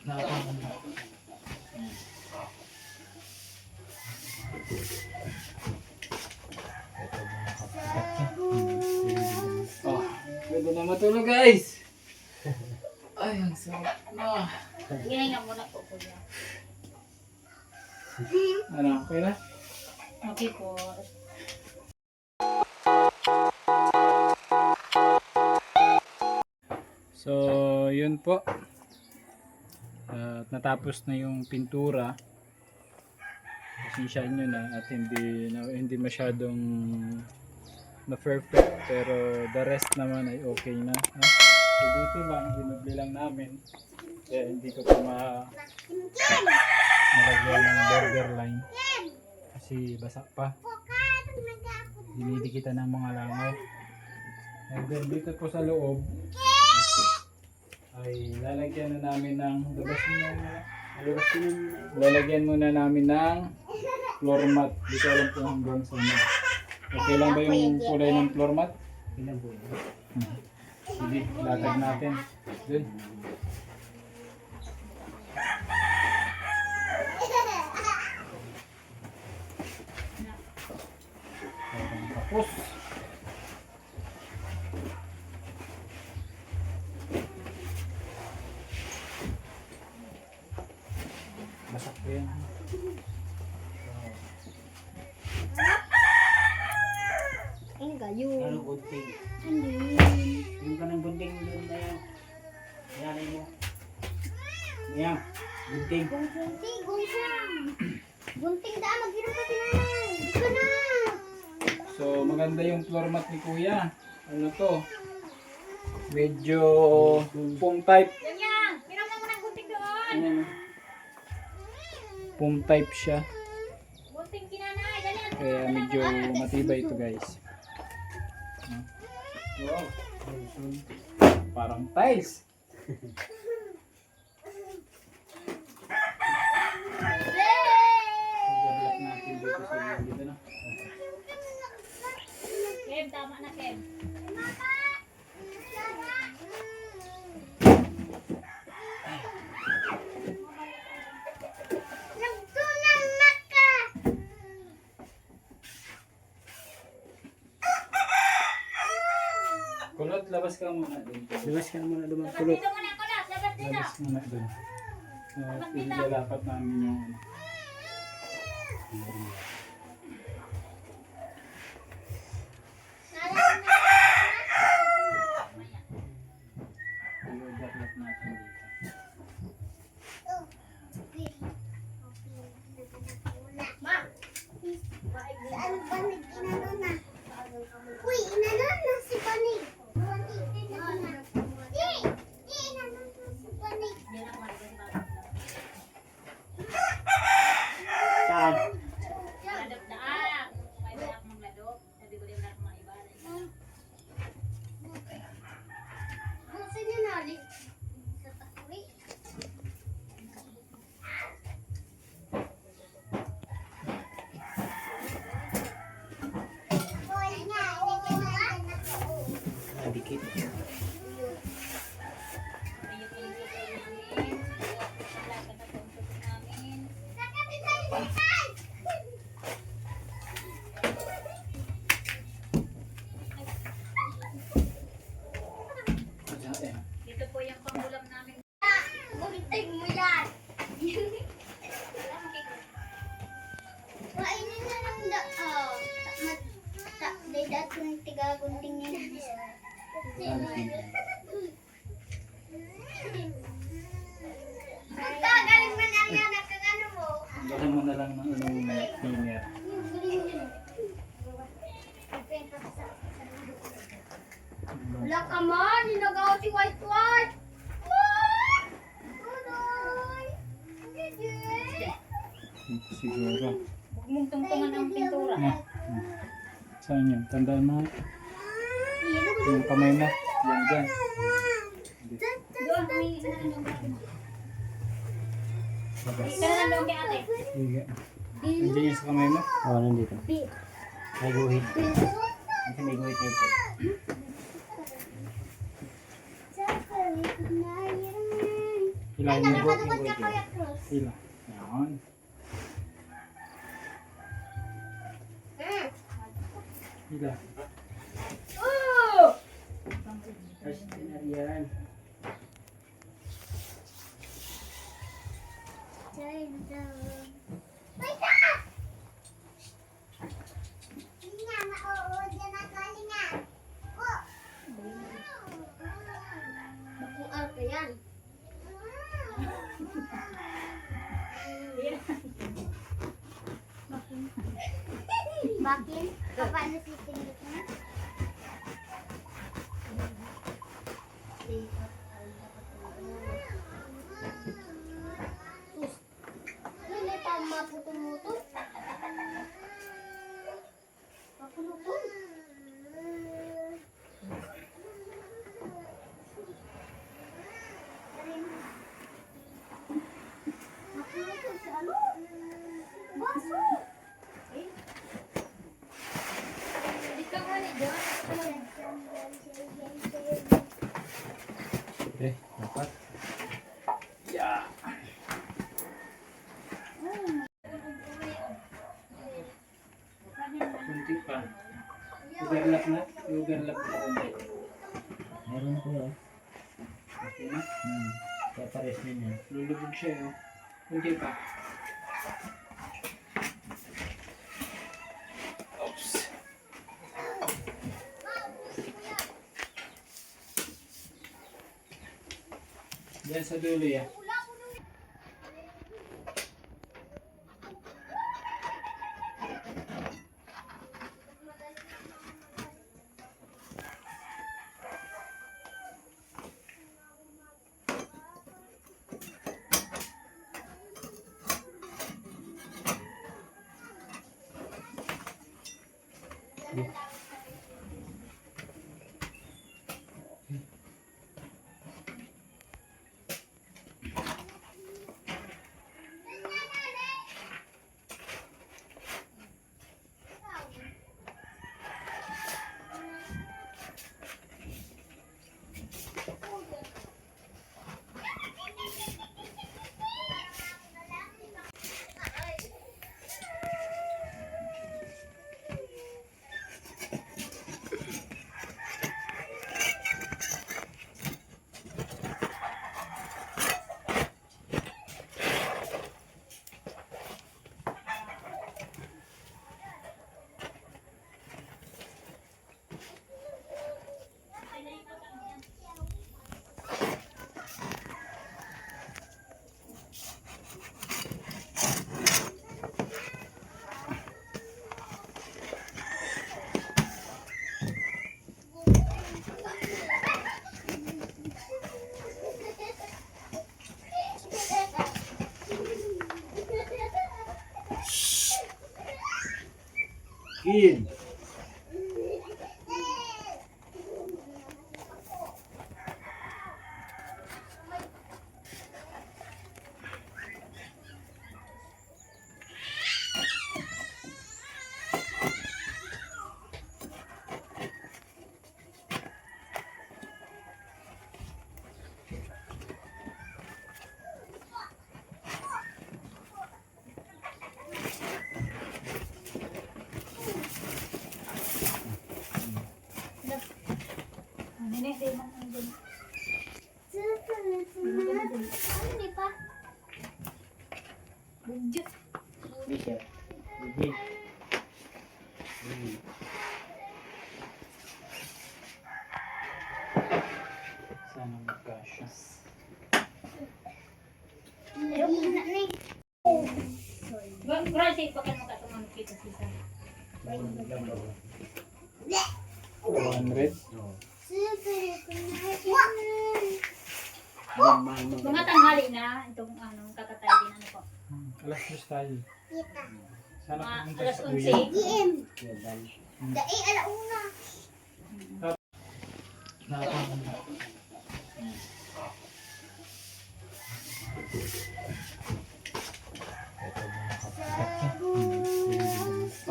Oh, pwede na matulog guys. Ay, ang sarap na. Ginay nga muna po kuya. Ano, okay na? Okay po. So, yun po. At natapos na yung pintura. Pasensyahan nyo na at hindi masyadong na perfect, pero the rest naman ay okay na. No? So, dito lang, dinubli lang namin. Kaya hindi ko pa malagyan ng borderline. Kasi basa pa. Dinidikitan ng mga langoy. And then dito po sa loob ay lalagyan na namin ng lalagyan muna namin ng floor mat. Di ko alam kung hanggang saan. Okay lang ba yung kulay ng floor mat? Ilan po yun? Sige, latag natin. Dun. Tapos masak ko yan. Ang gayon. Ano gunting? Ano yun? Yung ka ng gunting doon na yan. Yanay mo. Yan. Gunting. Gunting, gunting. Gunting daan, mag-hirap ka tinanay. Ika na. So maganda yung floor mat ni Kuya. Ano to? Medyo foam type. Yan yan. Hirap ka muna gunting doon. Ano? Foam type siya. Gunting kinanay. Dali ang Kaya medyo matibay ito guys. Wow. Parang tiles. Overlock natin dito sa dito na. Kem, tama na Kem. Kulot, labas ka muna dun. Labas ka muna Labas dumagkulot. dito muna ko lang. Labas dito. Labas muna dun. Ilalapat namin yung i-overlock natin dito. Ma. Saan banig inano na? Uy, inano na si banig. Di, inano na si banig. Saan? Ladok daan. May balak magladok. Sabi ko din balak maibaran. Gusto niyo na ulit sa takwi? Uy, nga, ilagyan natin na ito. Dikit. Dito po yung pangulam namin. Gunting mo yan. Kainin na lang da. Dahil kung tigagunting niya. Galing man ang yan. Nakagano mo. Bakan mo na lang ng cleaner. Wala ka man. Ninagaw si White White. What? Unoy. Siguro. Huwag mong tungtungan ang pintura. Saan yun? Tandaan mo. Yung kamay mo. Yan dyan. Doon, may nandoon. Labas. Pero nandoon kay ate. Sige. Nandiyan yung sa kamay mo. Oo, nandito. May guhit. Kasi may guhit dito. Hilahin mo. Nakakatapat ka kaya cross. Hila. Yan. Hila. Tapos tinariyan. Wait ka! Hinga, mauod yan ang kalinga. Oh! Bakong arte yan. Bakit? Paano sitingit mo? Hindi pa maputol-mutol. Mapulutol. Mapulutol sa ano? Baso! Di ka nga ni John. Okay, dapat. Yeah. Kunti pa. Overlap na. Overlap na kunti. Meron ko yun. Okay na. Kaya pares din yan. Lulubog siya yun. Kunti pa. Oops. Diyan sa dulo yan. Kin! Ano pa? Bugjot. Bishop. Bigil. Sana magkasya. Grabe, pakan mo katumang kita sisa. 100. Mga tanghali na itong kakatay din ano po. Alas 10 tayo. Kita. Sana Mga pumunta alas sa 11. kuya. DM. Yan. Dai alauna. Nakapunta.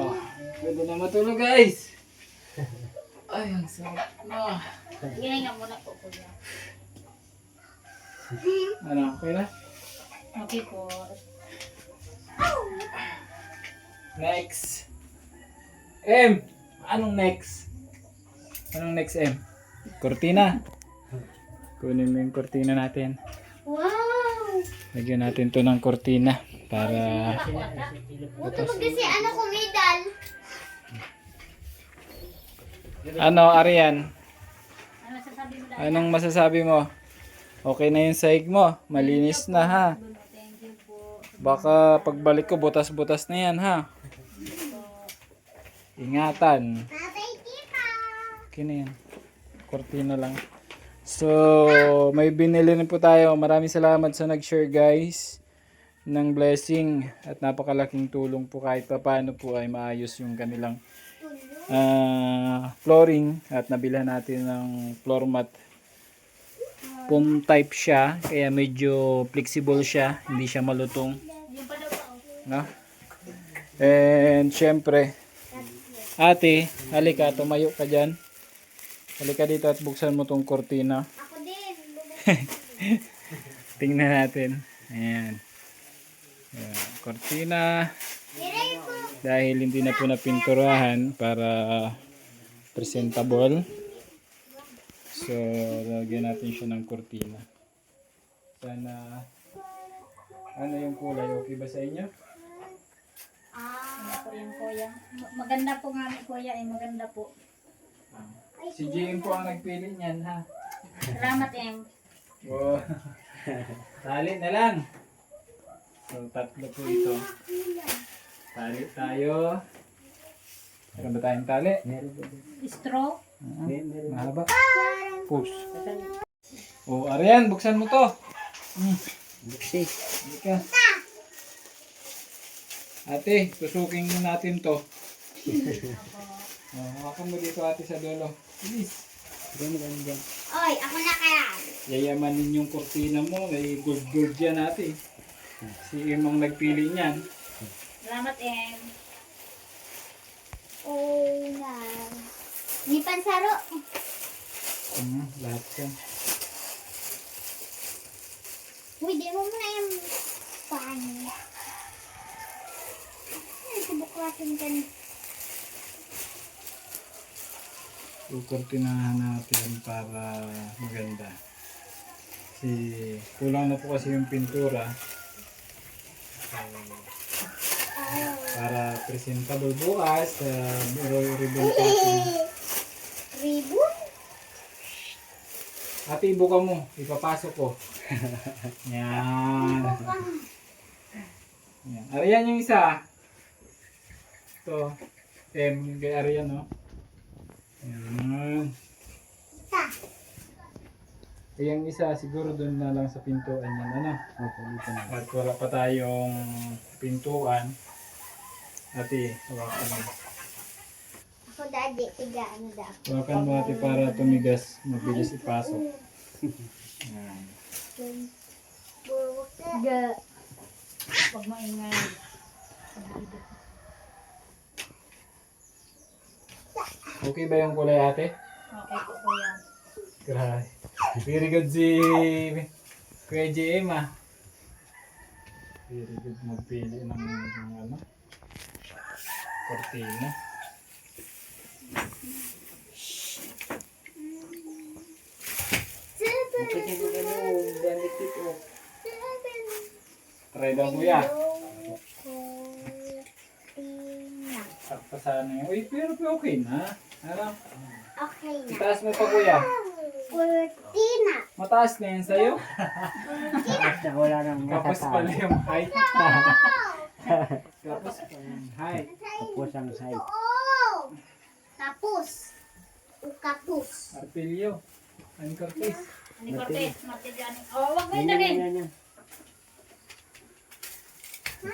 Oh, pwede na matulog guys. Ay, ang sarap na. Ginay nga muna po kuya. Ano, okay na? Okay po. Next. M! Anong next? Anong next, M? Cortina. Kunin mo yung cortina natin. Wow! Lagyan natin to ng cortina para Buto mo kasi ano ko medal. ano, Arian? Ano sasabi mo dahil? Anong masasabi mo? Okay na yung sahig mo. Malinis na ha. Thank you po. Baka pagbalik ko butas-butas na yan ha. Ingatan. Tatay kita. Okay na yan. Cortina lang. So, may binili rin po tayo. Maraming salamat sa nag-share guys ng blessing at napakalaking tulong po kahit pa paano po ay maayos yung kanilang flooring at nabilhan natin ng floor mat. Foam type siya kaya medyo flexible siya, hindi siya malutong. Yung pa daw pa. No? And syempre, ate, halika, tumayo ka dyan. Halika dito at buksan mo tong cortina. Ako din. Tingnan natin. Ayan. Ayan. Cortina. Diray ko. Dahil hindi na po napinturahan para presentable. So, lagyan natin siya ng cortina. Sana, ano yung kulay? Okay ba sa inyo? Ano po yung kuya? Maganda po nga ni kuya eh. Maganda po. Si JM po ang nagpili niyan ha. Salamat em. Wow. Tali na lang. So, tatlo po ito. Tali tayo. Meron ba tayong tali? Meron ba? Straw. Meron. Mahaba. Push. Oh, Arian, buksan mo to. Buksi. Halika. Ate, tusukin natin to. Hawakan mo dito ate sa dulo. Bilis. Ganyan. Oy, ako na kaya. Yayamanin yung kortina mo. May gold yan ate. Si Imong nagpili niyan. Salamat em. Oh, na. Ni pansaro. Lahat yan. Uy, di mo muna yung paano. Ay, subuklasin ka na. Kukortinahan natin para maganda. Kasi kulang na po kasi yung pintura. Para presentable bukas sa ribbon cutting. Ribbon? Ate, ibuka mo. Ipapasok ko. Yan. Yan. Arian yung isa. Ito. Yung kay Arian, no? Yan. Isa. Yung isa, siguro doon na lang sa pintuan yan, ano? Opo, dito na. At wala pa tayong pintuan. Ate, hawakan mo. Ako daddy, tiga ano daw. Hawakan mo ate para tumigas, mabilis ipasok. Yan. Ga. Huwag mo ingay. Okay ba yung kulay ate? Okay po kuya. Grabe. Very good si Kuya JM ah. Very good magpili ng ano, cortina. Kasi mo gano'n, gamit ito. Try daw kuya. Cortina. Sakto sana yun. Uy, pero okay na. Ano? Okay na. Itaas mo pa kuya. Cortina. Mataas na yan sa'yo. Basta wala nang Kapos pala matatalo. yung height. Kapos pa yung height. Tapos ang side. Oo. Tapos. Kapus. Arpilyo. Ang Cortez. Ani Cortez, matigan. Oh, wag mo ilagay. Yan.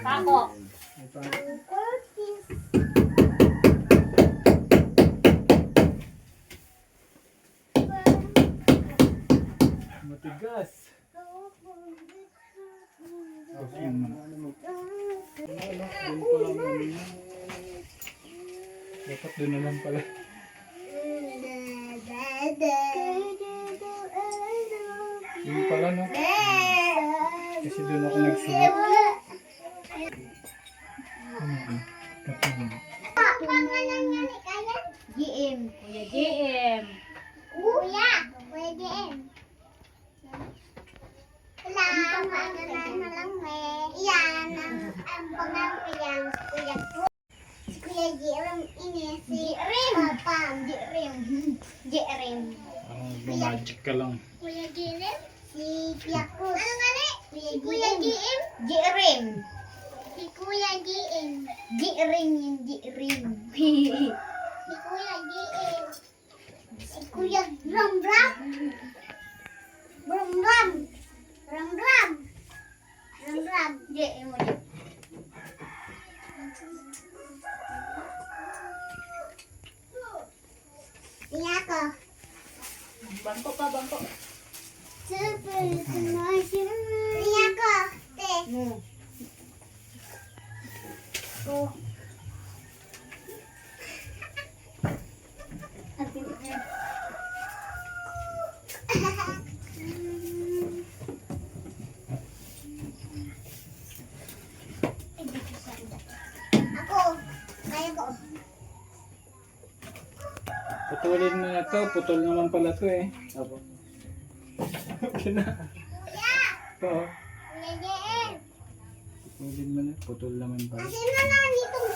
Pako. Ito. Cortis. Matigas. Okay naman. Doon ko lang yun. Dapat doon na lang pala. Hindi pala, no? Kasi doon ako nagsulat. GM. Kuya JM. Kuya. Kuya GM. Salamat na lang, Yan ang pangalan ko yan. Kuya ko. Si Kuya GM ini. Si Papa. GM. Magic ka lang. Kuya GM. Si Kuya Cruz. Ano nga ni? Kuya GM. GM. Si Kuya GM. GM yung GM. Si Kuya GM. Si Kuya Ram Ram. Ram Ram. Ram Ram. Ram Ram. GM mo dyan. Iya ko. Bangko pa, bangko. Super emotional. Iya ko. Te. Oh. Ako. Kaya ko. Putulin mo na to. Putol naman pala to eh. Opo. Okay na. Ito oh. Kuya JM. Putulin mo na. Putol naman pala. Kasi na lang itong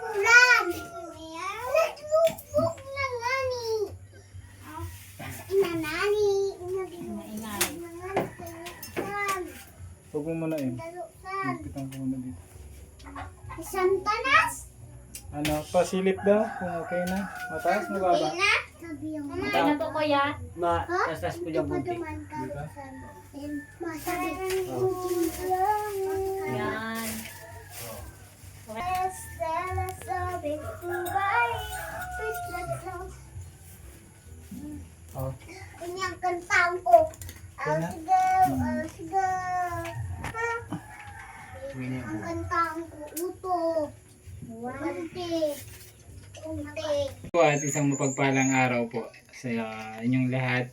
ulan. Naglupok na nani. Inanani. Ingay. Huwag mo muna eh. Dalusan. Kitang ko muna dito. Isang tanas. Ano, pasilip daw kung okay na. Mataas, mababa. Okay na? Sabi yung Okay na to, kuya. Tastas po yung bunting. Yan. Oh. Kanyang kantang ko. Kaya? I'll sigaw. Ang kantang ko, uto. Unti. At isang mapagpalang araw po sa inyong lahat.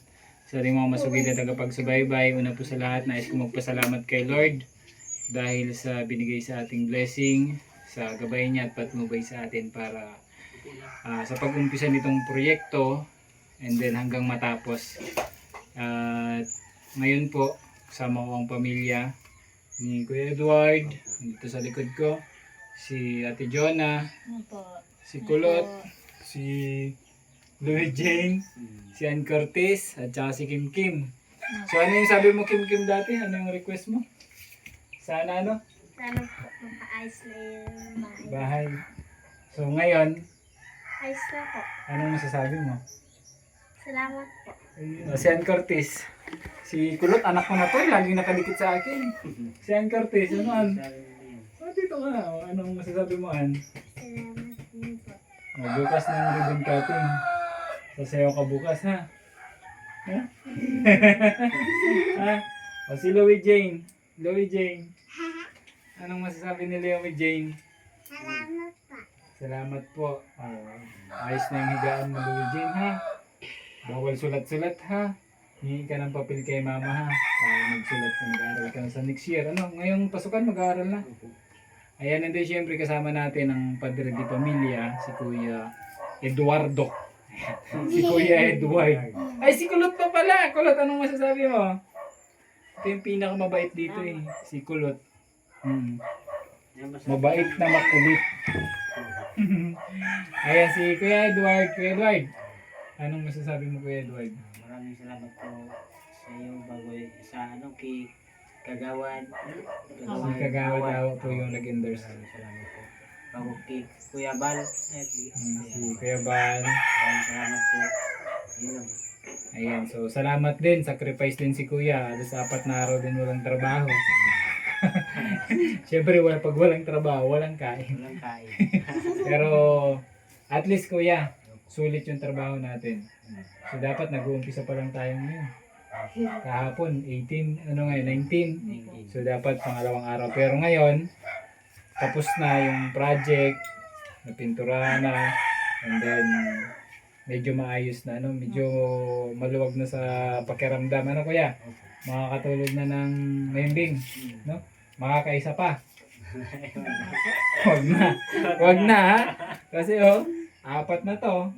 Sa ating mga masugid na tagapagsubaybay. Una po sa lahat, nais ko magpasalamat kay Lord dahil sa binigay sa ating blessing, sa gabay niya at patnubay sa atin para sa pag-umpisa nitong proyekto and then hanggang matapos. At ngayon po, kasama ko ang pamilya ni Kuya Edward, dito sa likod ko, si Ate Jonah, Ano po? si Kulot, si Louie Jane, si Ann Curtis, at saka si Kim Kim. So ano yung sabi mo Kim Kim dati? Ano yung request mo? Sana ano? Sana po, mapa-ice na yung Bahay. bahay. So ngayon, Ice na po. anong masasabi mo? Salamat po. Si Ann Curtis. Si Kulot, anak ko na to, laging nakadikit sa akin. Si Ann Curtis, ano Ann? Oh, dito ka na. Anong masasabi mo Ann? Salamat din po. Bukas ng ribbon cutting. Sasayaw ka bukas ha? Ha? Ha? O si Louie Jane. Louie Jane. Anong masasabi ni Louie Jane? Salamat po. Salamat po. Ayos na yung higaan mo Louie Jane ha? Bawal sulat-sulat ha? Hingi ka ng papel kay mama ha? Para magsulat ka, mag-aaral ka na sa next year. Ano? Ngayong pasukan mag-aaral na. Ayan, and then syempre kasama natin ang padre di pamilya, si Kuya Eduardo. Si Kuya Edward. Ay, si Kulot pa pala. Kulot, anong masasabi mo? Ito yung pinakamabait dito eh. Si Kulot. Mabait na makulit. Ayan, si Kuya Edward. Kuya Edward, anong masasabi mo Kuya Edward? Maraming salamat po sa iyo bago sa kay Kagawad. Si Kagawad Awa po yung nag-endorse. Maraming salamat po. Bago kay Kuya Bal. Si Kuya Bal. Maraming salamat po. Yun lang. Ayan, so salamat din. Sacrifice din si Kuya. Alas 4 na araw din walang trabaho. Siyempre, pag walang trabaho, walang kain. Walang kain. Pero, at least Kuya, sulit yung trabaho natin. So, dapat nag-uumpisa pa lang tayo ngayon. Kahapon, 18, ano ngayon, 19. So, dapat pangalawang araw. Pero ngayon, tapos na yung project, napinturahan na, and then, medyo maayos na, ano, medyo maluwag na sa pakiramdam. Ano Kuya? makakatulog na ng membing, no? Makakaisa pa. Wag na. Wag na, ha? Kasi, oh, 4 na to.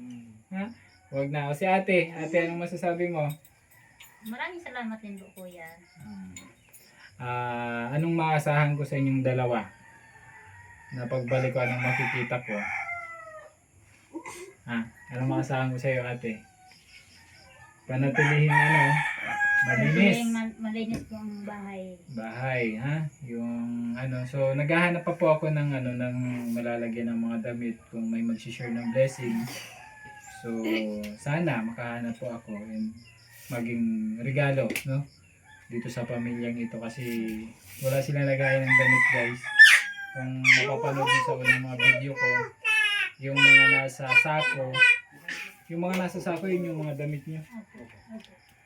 Ha? Wag na. O si ate, anong masasabi mo? Maraming salamat din po, kuya. Anong maasahan ko sa inyong dalawa? Na pagbalik ko, anong makikita ko? Anong maasahan ko sa iyo, ate? Panatilihin malinis. Malinis po ang bahay. Bahay, ha? Yung so naghahanap pa po ako ng ng malalagyan ng mga damit kung may mag-share ng blessing. So sana makahanap po ako and maging regalo, no? Dito sa pamilyang ito kasi wala silang lagayan ng damit, guys. Kung mapapanood niyo sa unang mga video ko, yung mga nasa sako, yun yung mga damit niyo.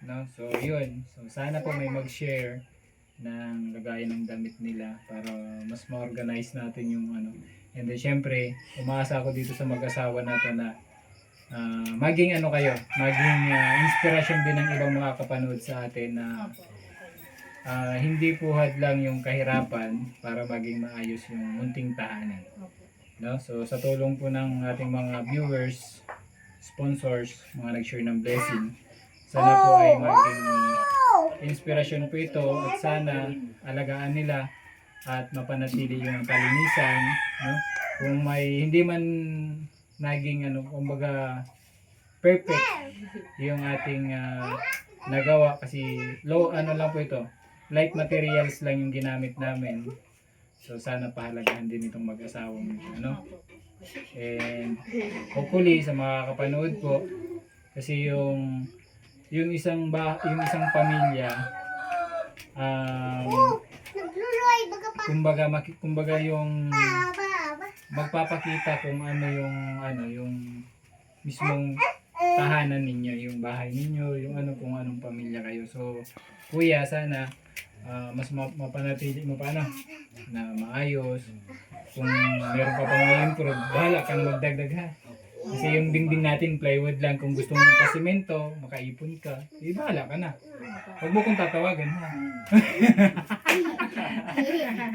No? So, yun. So, sana po may mag-share ng lagayan ng damit nila para mas ma-organize natin yung And then, syempre, umaasa ako dito sa mag-asawa na to na maging maging inspirasyon din ng ibang makakapanood sa atin na hindi puhad lang yung kahirapan para maging maayos yung munting tahanan. No? So, sa tulong po ng ating mga viewers, sponsors, mga nag-share ng blessing, sana po ay maging inspirasyon po ito at sana alagaan nila at mapanatili yung kalinisan, no? Kung may hindi man naging kumbaga perfect yung ating nagawa kasi lang po ito, light materials lang yung ginamit namin. So sana pahalagahan din itong mag-asawang and hopefully sa mga kapanood po kasi yung isang pamilya kumbaga yung magpapakita kung yung mismong tahanan ninyo, yung bahay ninyo, yung kung anong pamilya kayo. So kuya, sana mas mapanatili mo pa na maayos. Kung meron pa pang i-improve, bahala kang magdagdag, ha. Kasi yung dingding natin plywood lang, kung gusto mong pasimento, makaipon ka, bahala ka na. Huwag mo kong tatawagan, ha.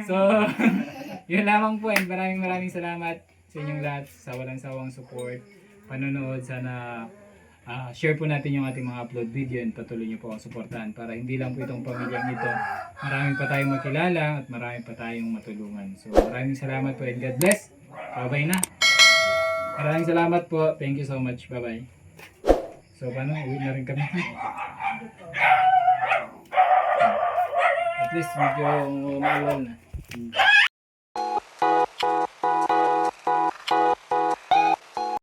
So, yun lamang po, and maraming salamat sa inyong lahat sa walang sawang support, panonood. Sana share po natin yung ating mga upload video and patuloy nyo po ang suportahan para hindi lang po itong pamilyang ito, marami pa tayong makilala at marami pa tayong matulungan. So maraming salamat po and God bless. Bye-bye na. Maraming salamat po. Thank you so much. Bye-bye. So paano? Uwi na rin kami. At least medyo maulan na.